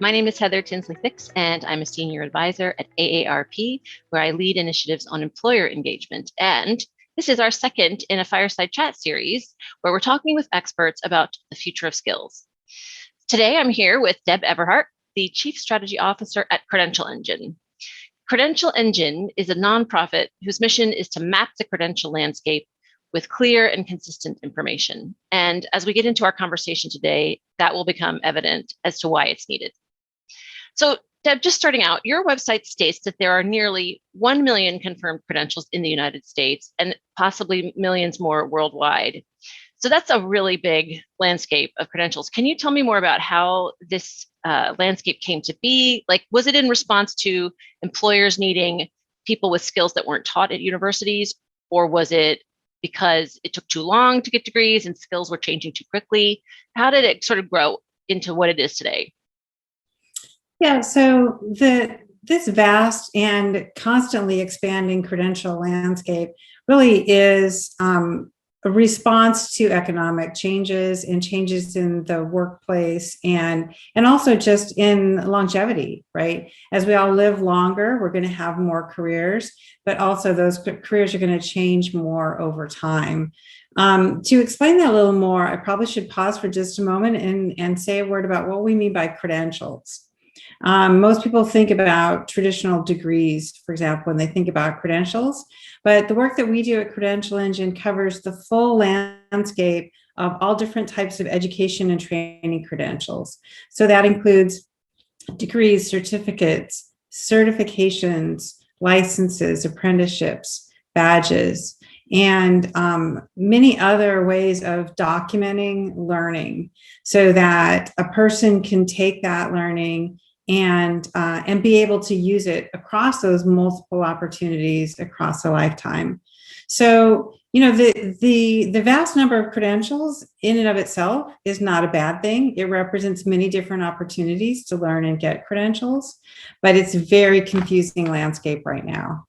My name is Heather Tinsley Fix, and I'm a senior advisor at AARP, where I lead initiatives on employer engagement. And this is our second in a fireside chat series where we're talking with experts about the future of skills. Today, I'm here with Deb Everhart, the Chief Strategy Officer at Credential Engine. Credential Engine is a nonprofit whose mission is to map the credential landscape with clear and consistent information. And as we get into our conversation today, that will become evident as to why it's needed. So, Deb, just starting out, your website states that there are nearly 1 million confirmed credentials in the United States and possibly millions more worldwide. So that's a really big landscape of credentials. Can you tell me more about how this landscape came to be? Like, was it in response to employers needing people with skills that weren't taught at universities, or was it because it took too long to get degrees and skills were changing too quickly? How did it sort of grow into what it is today? Yeah, so this vast and constantly expanding credential landscape really is a response to economic changes and changes in the workplace and also just in longevity, right? As we all live longer, we're going to have more careers, but also those careers are going to change more over time. To explain that a little more, I probably should pause for just a moment and say a word about what we mean by credentials. Most people think about traditional degrees, for example, when they think about credentials, but the work that we do at Credential Engine covers the full landscape of all different types of education and training credentials. So that includes degrees, certificates, certifications, licenses, apprenticeships, badges, and many other ways of documenting learning so that a person can take that learning and be able to use it across those multiple opportunities across a lifetime. So, the vast number of credentials in and of itself is not a bad thing. It represents many different opportunities to learn and get credentials, but it's a very confusing landscape right now.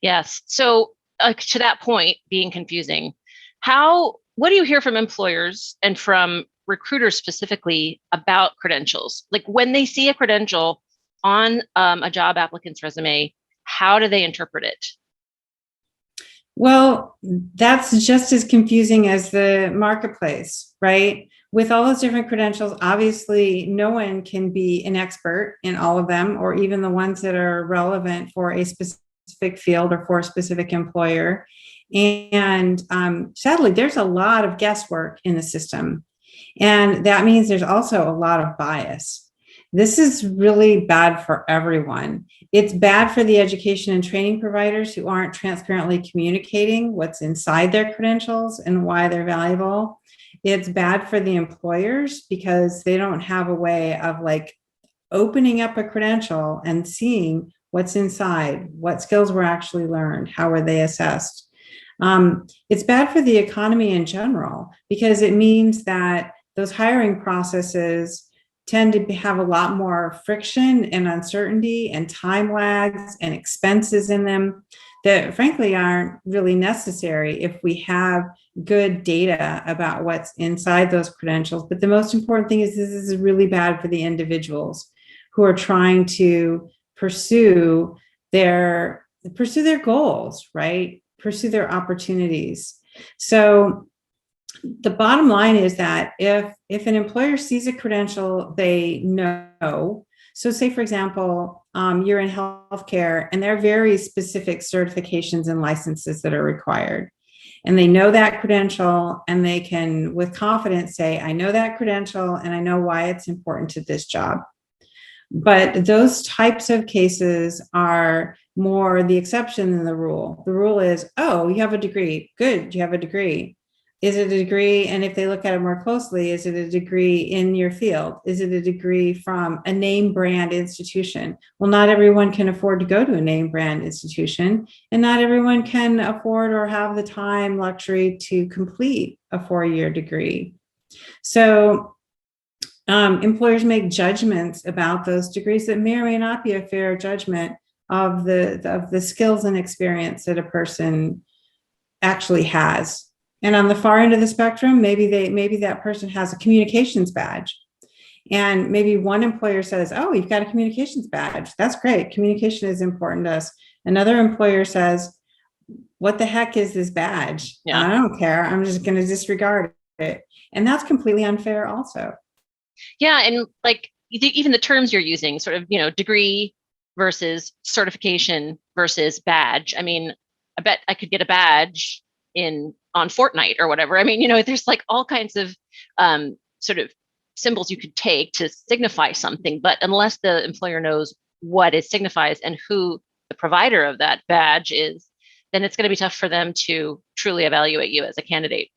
Yes. So, to that point, being confusing, what do you hear from employers and from recruiters specifically about credentials? Like when they see a credential on a job applicant's resume, how do they interpret it? Well, that's just as confusing as the marketplace, right? With all those different credentials, obviously no one can be an expert in all of them, or even the ones that are relevant for a specific field or for a specific employer. And sadly, there's a lot of guesswork in the system. And that means there's also a lot of bias. This is really bad for everyone. It's bad for the education and training providers who aren't transparently communicating what's inside their credentials and why they're valuable. It's bad for the employers because they don't have a way of opening up a credential and seeing what's inside, what skills were actually learned, how were they assessed. It's bad for the economy in general because it means that those hiring processes tend to have a lot more friction and uncertainty and time lags and expenses in them that frankly aren't really necessary if we have good data about what's inside those credentials. But the most important thing is this is really bad for the individuals who are trying to pursue their goals, right? Pursue their opportunities. So the bottom line is that if an employer sees a credential they know, so say for example, you're in healthcare and there are very specific certifications and licenses that are required, and they know that credential and they can with confidence say, I know that credential and I know why it's important to this job. But those types of cases are more the exception than the rule. The rule is, oh, you have a degree. Good, you have a degree. Is it a degree? And if they look at it more closely, is it a degree in your field? Is it a degree from a name brand institution? Well, not everyone can afford to go to a name brand institution, and not everyone can afford or have the time luxury to complete a 4-year degree. So employers make judgments about those degrees that may or may not be a fair judgment of the skills and experience that a person actually has. And on the far end of the spectrum, maybe that person has a communications badge And maybe one employer says, oh, you've got a communications badge. That's great. Communication is important to us. Another employer says, what the heck is this badge? Yeah. I don't care. I'm just going to disregard it. And that's completely unfair also. Yeah. And like even the terms you're using, sort of, degree versus certification versus badge. I mean, I bet I could get a badge on Fortnite or whatever. I mean, there's like all kinds of sort of symbols you could take to signify something, but unless the employer knows what it signifies and who the provider of that badge is, then it's going to be tough for them to truly evaluate you as a candidate.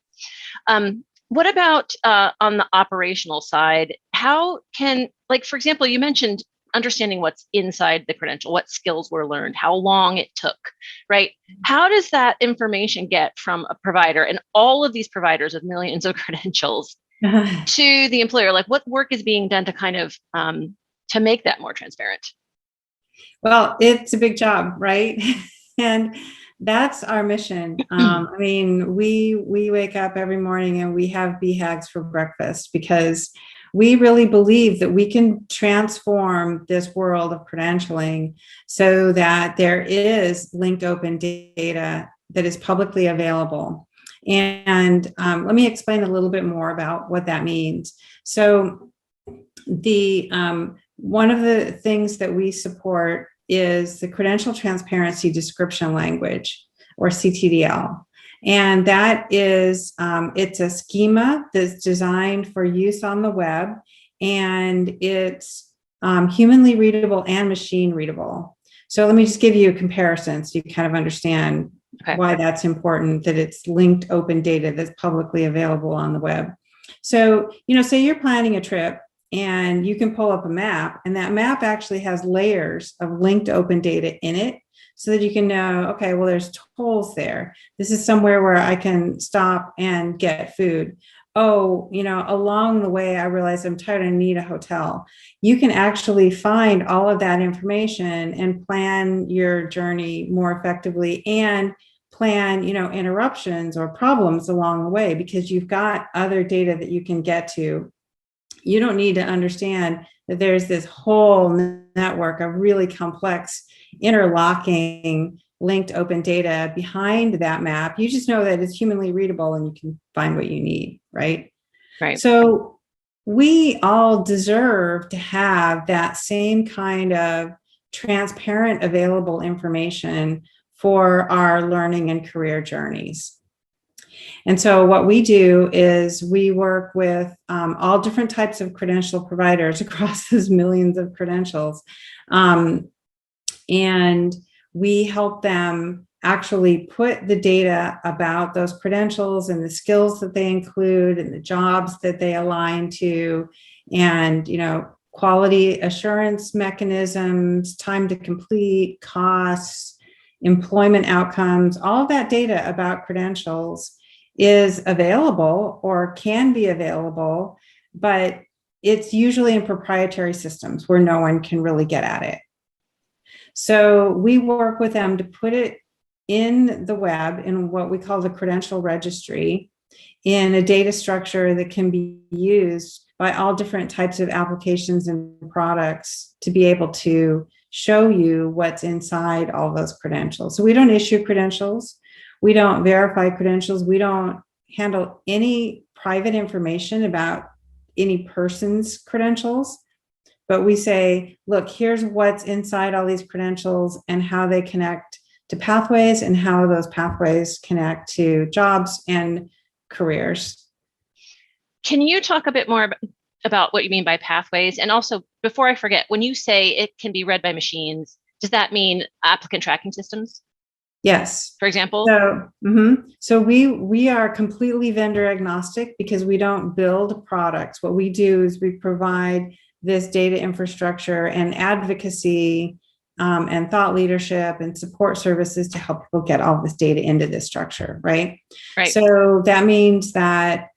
What about on the operational side? How can, like, for example, you mentioned understanding what's inside the credential, what skills were learned, how long it took, right? How does that information get from a provider and all of these providers with millions of credentials to the employer? Like, what work is being done to kind of to make that more transparent? Well, it's a big job, right? And that's our mission. I mean, we wake up every morning and we have BHAGs for breakfast because we really believe that we can transform this world of credentialing so that there is linked open data that is publicly available. And let me explain a little bit more about what that means. So the one of the things that we support is the Credential Transparency Description Language, or Ctdl. And that is, it's a schema that's designed for use on the web, and it's humanly readable and machine readable. So let me just give you a comparison so you kind of understand why that's important, that it's linked open data that's publicly available on the web. So, say you're planning a trip and you can pull up a map, and that map actually has layers of linked open data in it so that you can know, okay, well, there's tolls there. This is somewhere where I can stop and get food. Oh, along the way, I realized I'm tired and need a hotel. You can actually find all of that information and plan your journey more effectively and plan, interruptions or problems along the way because you've got other data that you can get to. You don't need to understand that there's this whole network of really complex interlocking linked open data behind that map. You just know that it's humanly readable and you can find what you need, right? Right. So we all deserve to have that same kind of transparent, available information for our learning and career journeys. And so what we do is we work with all different types of credential providers across those millions of credentials. And we help them actually put the data about those credentials and the skills that they include and the jobs that they align to, and quality assurance mechanisms, time to complete, costs, employment outcomes, all of that data about credentials is available or can be available, but it's usually in proprietary systems where no one can really get at it. So we work with them to put it in the web in what we call the credential registry in a data structure that can be used by all different types of applications and products to be able to show you what's inside all those credentials. So we don't issue credentials. We don't verify credentials. We don't handle any private information about any person's credentials, but we say, look, here's what's inside all these credentials and how they connect to pathways and how those pathways connect to jobs and careers. Can you talk a bit more about what you mean by pathways? And also, before I forget, when you say it can be read by machines, does that mean applicant tracking systems? Yes. For example? So we are completely vendor agnostic because we don't build products. What we do is we provide this data infrastructure and advocacy and thought leadership and support services to help people get all this data into this structure, right? Right. So that means that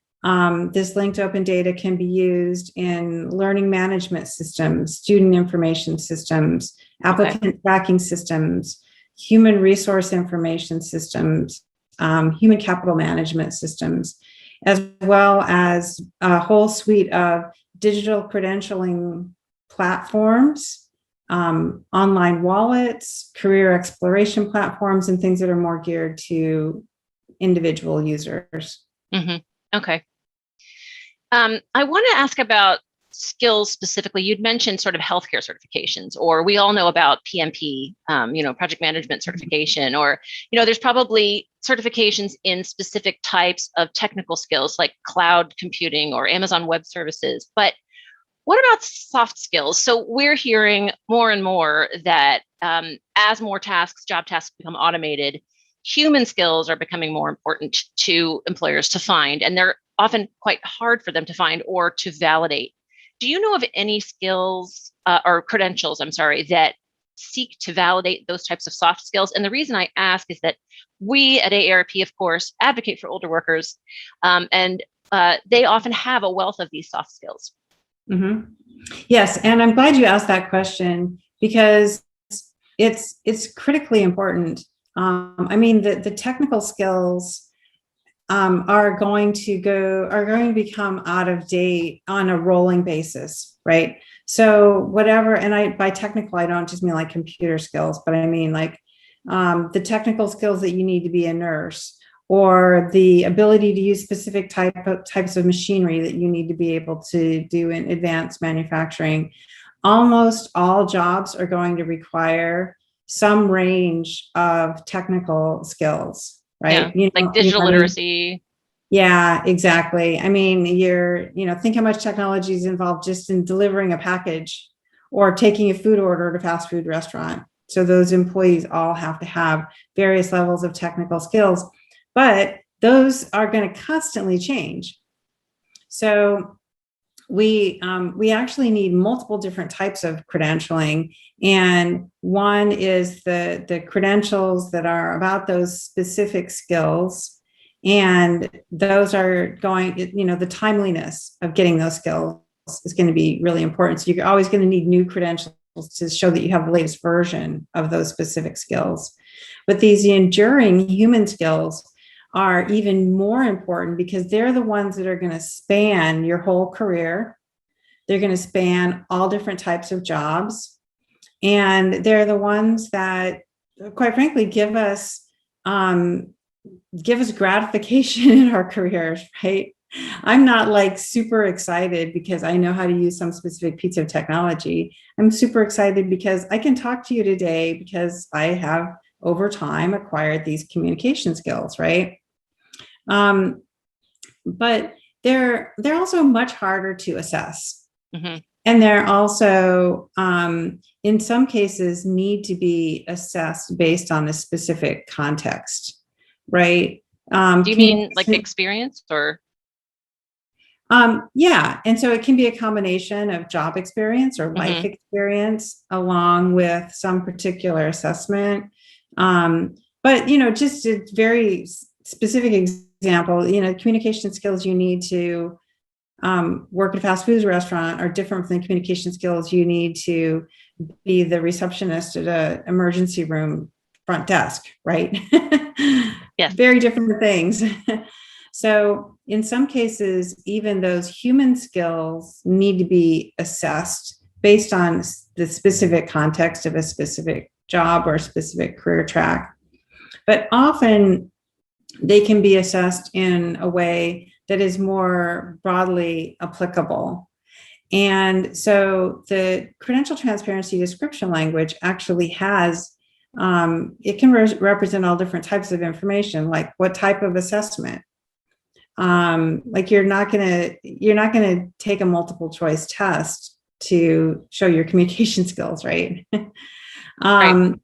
this linked open data can be used in learning management systems, student information systems, applicant tracking systems, human resource information systems, human capital management systems, as well as a whole suite of digital credentialing platforms, online wallets, career exploration platforms, and things that are more geared to individual users. Mm-hmm. Okay. I want to ask about skills specifically. You'd mentioned sort of healthcare certifications, or we all know about PMP, project management certification, or, there's probably certifications in specific types of technical skills like cloud computing or Amazon Web Services. But what about soft skills? So we're hearing more and more that as more job tasks become automated, human skills are becoming more important to employers to find, and they're often quite hard for them to find or to validate. Do you know of any skills or credentials, that seek to validate those types of soft skills? And the reason I ask is that we at AARP, of course, advocate for older workers, and they often have a wealth of these soft skills. Mm-hmm. Yes, and I'm glad you asked that question because it's critically important. The technical skills are going to become out of date on a rolling basis, right? So whatever, and by technical, I don't just mean like computer skills, but I mean like the technical skills that you need to be a nurse, or the ability to use specific types of machinery that you need to be able to do in advanced manufacturing. Almost all jobs are going to require some range of technical skills, right? Yeah, like digital literacy. Yeah, exactly. Think how much technology is involved just in delivering a package or taking a food order at a fast food restaurant. So those employees all have to have various levels of technical skills, but those are going to constantly change. So we actually need multiple different types of credentialing, and one is the credentials that are about those specific skills, and those are going, the timeliness of getting those skills is going to be really important. So you're always going to need new credentials to show that you have the latest version of those specific skills. But these enduring human skills are even more important because they're the ones that are going to span your whole career. They're going to span all different types of jobs. And they're the ones that, quite frankly, give us gratification in our careers, right? I'm not like super excited because I know how to use some specific piece of technology. I'm super excited because I can talk to you today because I have over time acquired these communication skills, right? But they're also much harder to assess. Mm-hmm. And they're also, in some cases, need to be assessed based on a specific context, right? Do you mean like experience or? Yeah. And so it can be a combination of job experience or life experience along with some particular assessment. But, just a very specific example, communication skills you need to work at a fast food restaurant are different from the communication skills you need to be the receptionist at an emergency room front desk, right? Yes. Very different things. So in some cases, even those human skills need to be assessed based on the specific context of a specific job or a specific career track. But often they can be assessed in a way that is more broadly applicable. And so the credential transparency description language actually has, it can represent all different types of information, like what type of assessment. Like you're not gonna take a multiple choice test to show your communication skills, right? Right.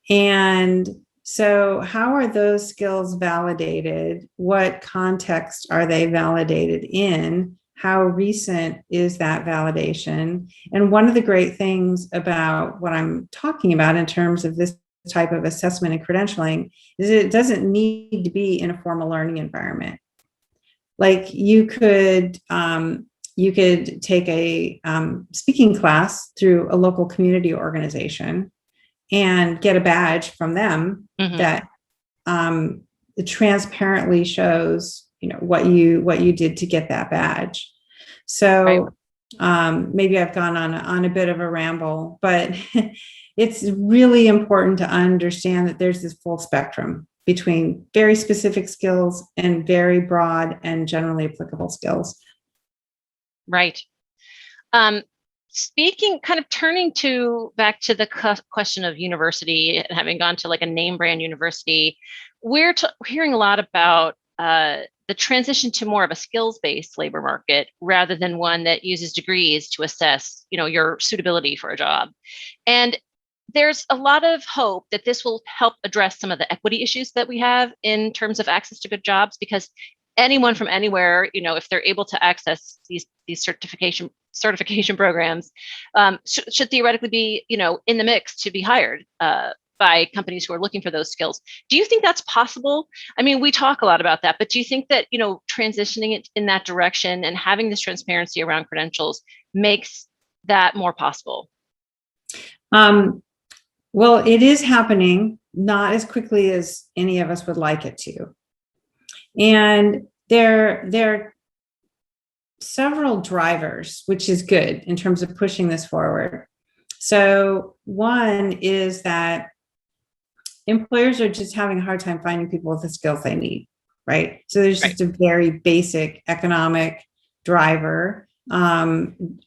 And so how are those skills validated? What context are they validated in? How recent is that validation? And one of the great things about what I'm talking about in terms of this type of assessment and credentialing is it doesn't need to be in a formal learning environment. Like you could take a speaking class through a local community organization and get a badge from them that it transparently shows, what you did to get that badge. So Maybe I've gone on a bit of a ramble, but it's really important to understand that there's this full spectrum between very specific skills and very broad and generally applicable skills. Right. Speaking, kind of turning back to the question of university and having gone to like a name brand university, we're hearing a lot about the transition to more of a skills-based labor market rather than one that uses degrees to assess, your suitability for a job. And there's a lot of hope that this will help address some of the equity issues that we have in terms of access to good jobs, because anyone from anywhere, if they're able to access these certification programs, should theoretically be, in the mix to be hired by companies who are looking for those skills. Do you think that's possible? I mean, we talk a lot about that, but do you think that, transitioning it in that direction and having this transparency around credentials makes that more possible? Well, it is happening, not as quickly as any of us would like it to. And there are several drivers, which is good in terms of pushing this forward. So one is that employers are just having a hard time finding people with the skills they need, right? So there's just a very basic economic driver,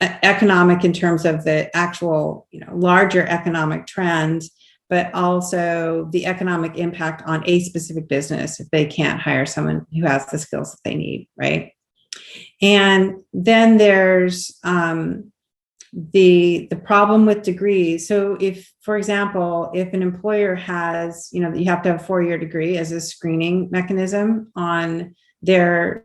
economic in terms of the actual, larger economic trends, but also the economic impact on a specific business if they can't hire someone who has the skills that they need, right? And then there's the problem with degrees. So if, for example, if an employer has, you have to have a 4-year degree as a screening mechanism on their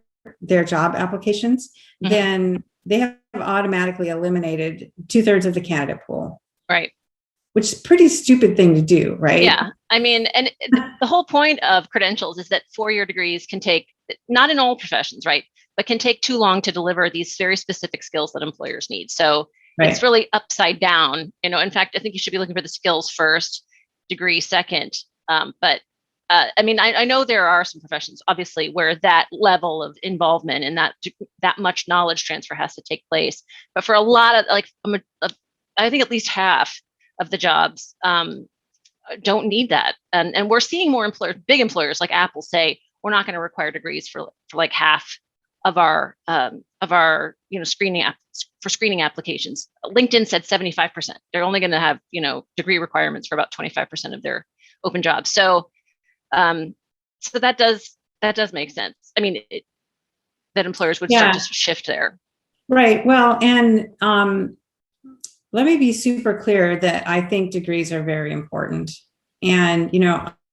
job applications, then they have automatically eliminated 2/3 of the candidate pool. Right. Which is a pretty stupid thing to do, right? Yeah. I mean, and the whole point of credentials is that 4-year degrees can take, not in all professions, right, but can take too long to deliver these very specific skills that employers need. So it's really upside down. In fact, I think you should be looking for the skills first, degree second. But I mean, I know there are some professions, obviously, where that level of involvement and that much knowledge transfer has to take place. But for a lot of, I think at least half of the jobs don't need that. And we're seeing more big employers like Apple say, we're not going to require degrees for like half of our screening applications. LinkedIn said 75%. They're only going to have, degree requirements for about 25% of their open jobs. So that does make sense. I mean, that employers would start to shift there. Right. Well, and let me be super clear that I think degrees are very important. And,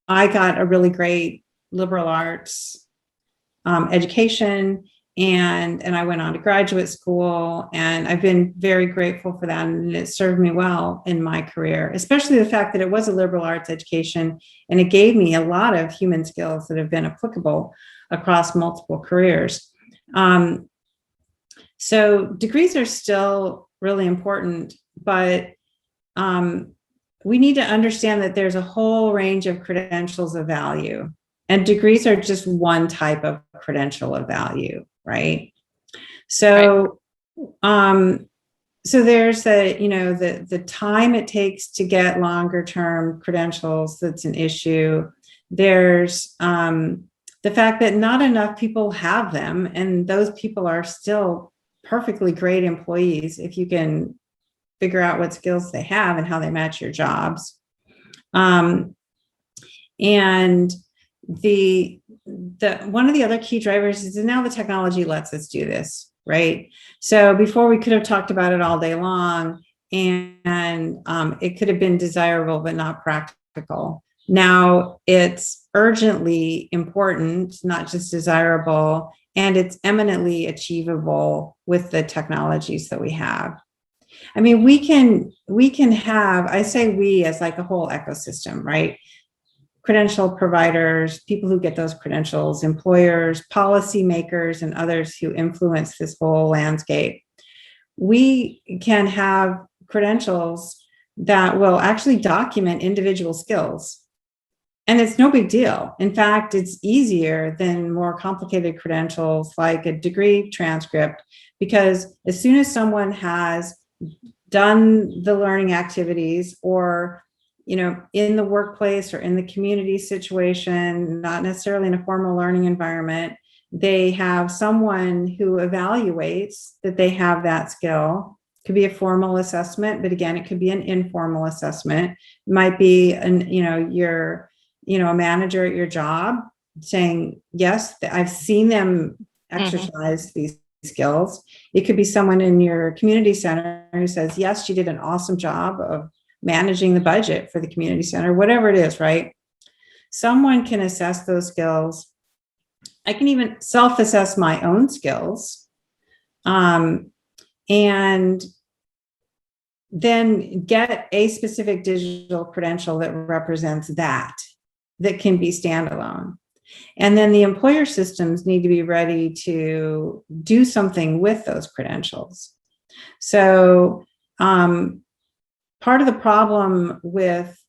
I got a really great liberal arts education, and I went on to graduate school, and I've been very grateful for that, and it served me well in my career, especially the fact that it was a liberal arts education, and it gave me a lot of human skills that have been applicable across multiple careers. So degrees are still really important, but we need to understand that there's a whole range of credentials of value, and degrees are just one type of credential of value, right? So, so there's the time it takes to get longer term credentials. That's an issue. There's the fact that not enough people have them, and those people are still perfectly great employees if you can figure out what skills they have and how they match your jobs. And the one of the other key drivers is that now the technology lets us do this, right? So before we could have talked about it all day long, and it could have been desirable but not practical. Now it's urgently important, not just desirable, and it's eminently achievable with the technologies that we have. I mean, we can have, I say we as like a whole ecosystem, right? Credential providers, people who get those credentials, employers, policymakers, and others who influence this whole landscape. We can have credentials that will actually document individual skills And it's no big deal. In fact, it's easier than more complicated credentials like a degree transcript, because as soon as someone has done the learning activities, or in the workplace or in the community situation, not necessarily in a formal learning environment, they have someone who evaluates that they have that skill. It could be a formal assessment, but again, it could be an informal assessment. It might be a manager at your job saying, yes, I've seen them exercise these skills. It could be someone in your community center who says, yes, you did an awesome job of managing the budget for the community center, whatever it is, right? Someone can assess those skills. I can even self-assess my own skills, and then get a specific digital credential that represents that can be standalone. And then the employer systems need to be ready to do something with those credentials. So part of the problem with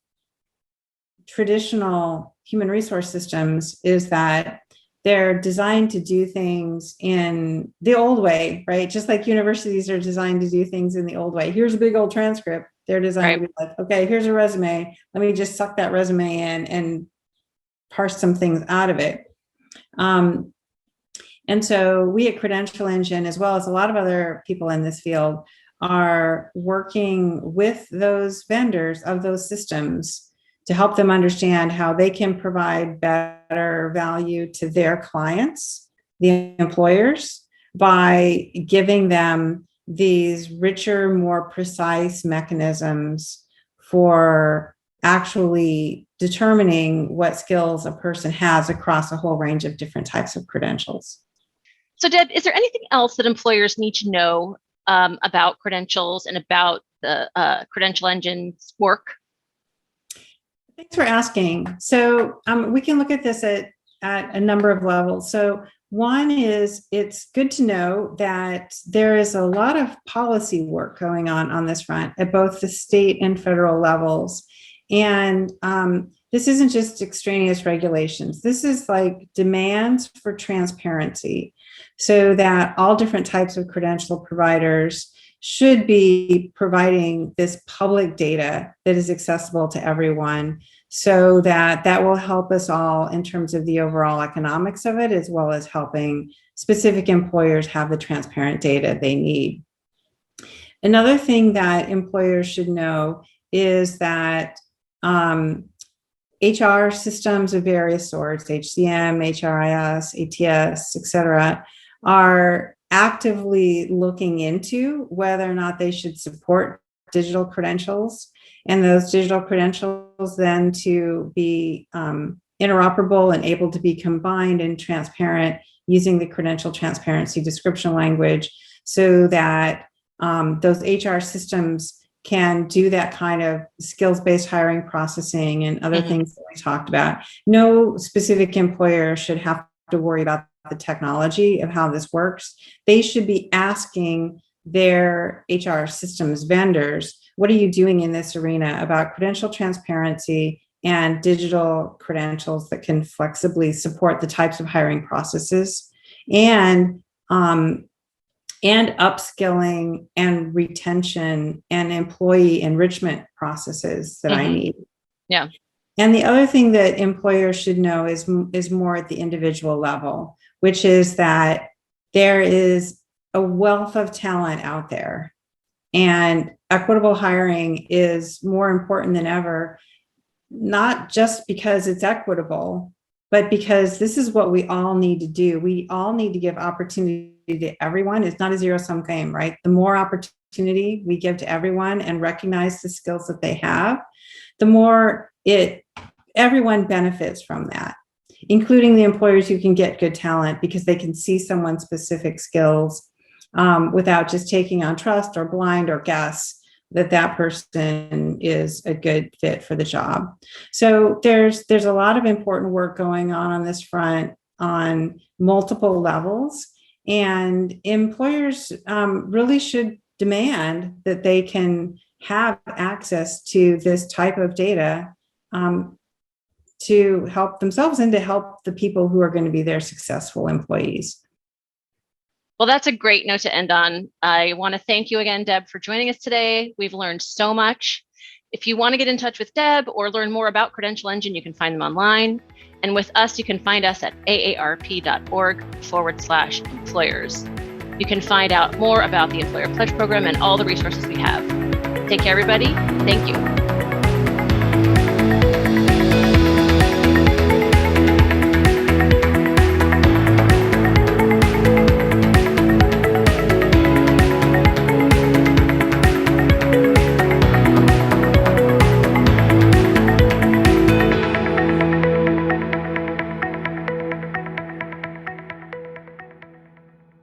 traditional human resource systems is that they're designed to do things in the old way, right? Just like universities are designed to do things in the old way. Here's a big old transcript. They're designed to be like, okay, here's a resume. Let me just suck that resume in and parse some things out of it. And so we at Credential Engine, as well as a lot of other people in this field, are working with those vendors of those systems to help them understand how they can provide better value to their clients, the employers, by giving them these richer, more precise mechanisms for actually determining what skills a person has across a whole range of different types of credentials. So Deb, is there anything else that employers need to know about credentials and about the Credential Engine's work? Thanks for asking. So we can look at this at a number of levels. So one is, it's good to know that there is a lot of policy work going on this front at both the state and federal levels. And this isn't just extraneous regulations. This is like demands for transparency, so that all different types of credential providers should be providing this public data that is accessible to everyone, so that will help us all in terms of the overall economics of it, as well as helping specific employers have the transparent data they need. Another thing that employers should know is that HR systems of various sorts, HCM, HRIS, ATS, et cetera, are actively looking into whether or not they should support digital credentials, and those digital credentials then to be interoperable and able to be combined and transparent using the credential transparency description language, so that those HR systems can do that kind of skills-based hiring processing and other things that we talked about. No specific employer should have to worry about the technology of how this works. They should be asking their HR systems vendors, what are you doing in this arena about credential transparency and digital credentials that can flexibly support the types of hiring processes, and upskilling and retention and employee enrichment processes that I need. Yeah. And the other thing that employers should know is more at the individual level, which is that there is a wealth of talent out there, and equitable hiring is more important than ever, not just because it's equitable, but because this is what we all need to do. We all need to give opportunity to everyone. It's not a zero-sum game, right? The more opportunity we give to everyone and recognize the skills that they have, the more everyone benefits from that, including the employers who can get good talent because they can see someone's specific skills without just taking on trust or blind or guess that person is a good fit for the job. So there's a lot of important work going on this front on multiple levels, and employers really should demand that they can have access to this type of data to help themselves and to help the people who are going to be their successful employees. Well, that's a great note to end on. I want to thank you again, Deb, for joining us today. We've learned so much. If you want to get in touch with Deb or learn more about Credential Engine, you can find them online. And with us, you can find us at aarp.org/employers. You can find out more about the Employer Pledge Program and all the resources we have. Take care, everybody. Thank you.